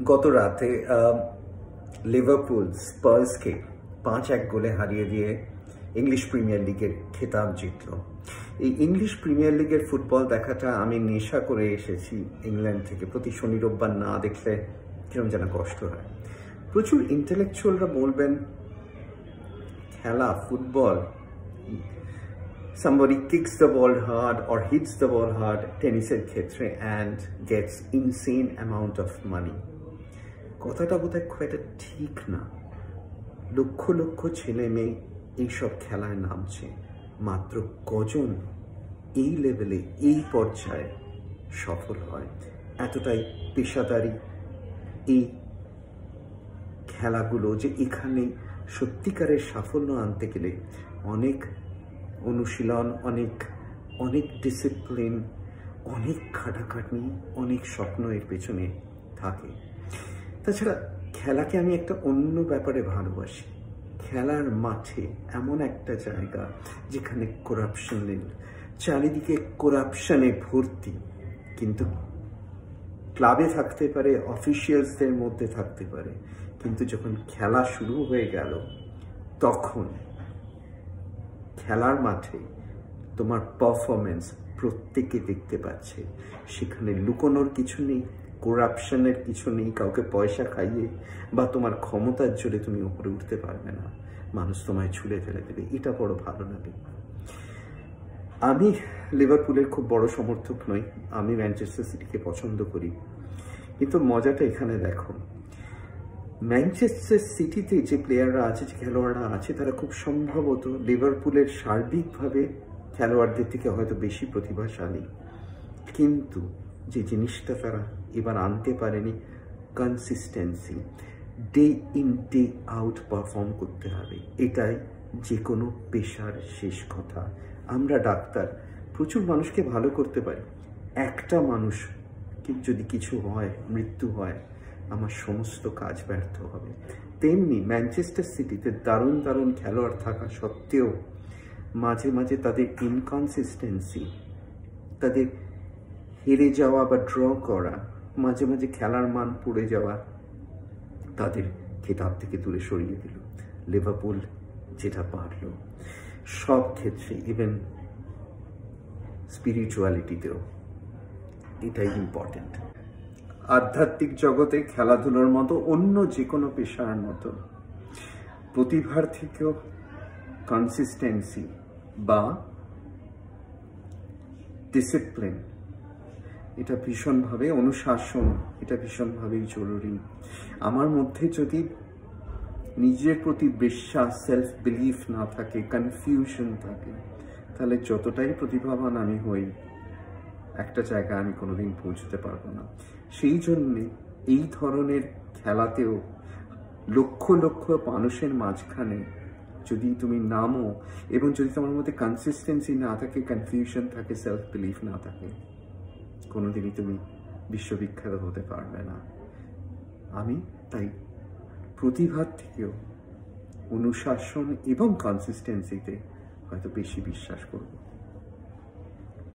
গত রাতে লিভারপুল স্পার্সকে 5-1 গোলে হারিয়ে দিয়ে ইংলিশ প্রিমিয়ার লিগের খেতাব জিতল। এই ইংলিশ প্রিমিয়ার লিগের ফুটবল দেখাটা আমি নেশা করে এসেছি ইংল্যান্ড থেকে। প্রতি শনি রোববার না দেখলে কিরকম যেন কষ্ট হয়। প্রচুর ইন্টেলেকচুয়ালরা বলবেন খেলা football, somebody kicks the ball hard or hits the ball hard টেনিসের ক্ষেত্রে and gets insane amount of money। কথাটা বোধহয় খুব একটা ঠিক না। লক্ষ লক্ষ ছেলে মেয়ে এইসব খেলায় নামছে, মাত্র কজন এই লেভেলে এই পর্যায়ে সফল হয়। এতটাই পেশাদারি এই খেলাগুলো যে এখানে সত্যিকারের সাফল্য আনতে গেলে অনেক অনুশীলন, অনেক ডিসিপ্লিন, অনেক খাটাখাটনি, অনেক স্বপ্ন এর পেছনে থাকে। তাছাড়া খেলাকে আমি একটা অন্য ব্যাপারে ভালোবাসি। খেলার মাঠে এমন একটা জায়গা যেখানে করাপশন নেই, চারিদিকে করাপশনে ভর্তি, কিন্তু ক্লাবে থাকতে পারে, অফিসিয়ালসদের মধ্যে থাকতে পারে, কিন্তু যখন খেলা শুরু হয়ে গেল তখন খেলার মাঠে তোমার পারফরমেন্স প্রত্যেকে দেখতে পাচ্ছে। সেখানে লুকোনোর কিছু নেই, করাপশনের কিছু নেই, কাউকে পয়সা খাইয়ে বা তোমার ক্ষমতার জোরে তুমি উপরে উঠতে পারবে না, মানুষ তোমায় ছুঁড়ে ফেলে দেবে। এটা বড় ভালো লাগে। আমি লিভারপুলের খুব বড় সমর্থক নই, আমি ম্যানচেস্টার সিটিকে পছন্দ করি, কিন্তু মজাটা এখানে দেখো, ম্যানচেস্টার সিটিতে যে প্লেয়াররা আছে, যে খেলোয়াড়রা আছে, তারা খুব সম্ভবত লিভারপুলের সার্বিকভাবে খেলোয়াড়দের থেকে হয়তো বেশি প্রতিভাশালী, কিন্তু যে জিনিসটা তারা এবার আনতে পারেনি, consistency. Day in day out perform করতে হবে, এটাই যে কোনো পেশার শেষ কথা। আমরা ডাক্তার প্রচুর মানুষকে ভালো করতে পারি, একটা মানুষ যদি কিছু হয়, মৃত্যু হয়, আমার সমস্ত কাজ ব্যর্থ হবে। তেমনি ম্যানচেস্টার সিটিতে দারুণ দারুণ খেলোয়াড় থাকা সত্ত্বেও মাঝে মাঝে তাদের ইনকনসিস্টেন্সি, তাদের হেরে যাওয়া বা ড্র করা, মাঝে মাঝে খেলার মান পড়ে যাওয়া তাদের খেতাব থেকে দূরে সরিয়ে দিল। লিভারপুল যেটা পারল সব ক্ষেত্রে, ইভেন স্পিরিচুয়ালিটিতেও, এটাই ইম্পর্টেন্ট। আধ্যাত্মিক জগতে খেলাধুলার মতো অন্য যে কোনো পেশার মতো প্রতিভার থেকেও কনসিস্টেন্সি বা ডিসিপ্লিন, এটা ভীষণভাবে, অনুশাসন, এটা ভীষণভাবেই জরুরি। আমার মধ্যে যদি নিজের প্রতি বিশ্বাস, সেলফ বিলিফ না থাকে, কনফিউশন থাকে, তাহলে যতটাই প্রতিভাবান আমি হই, একটা জায়গায় আমি কোনোদিন পৌঁছতে পারবো না। সেই জন্যে এই ধরনের খেলাতেও লক্ষ লক্ষ মানুষের মাঝখানে যদি তুমি নামো এবং যদি তোমার মধ্যে কনসিস্টেন্সি না থাকে, কনফিউশন থাকে, সেলফ বিলিফ না থাকে, কোনোদিনই তুমি বিশ্ববিখ্যাত হতে পারবে না। আমি তাই প্রতিভার থেকেও অনুশাসন এবং কনসিস্টেন্সিতে হয়তো বেশি বিশ্বাস করব।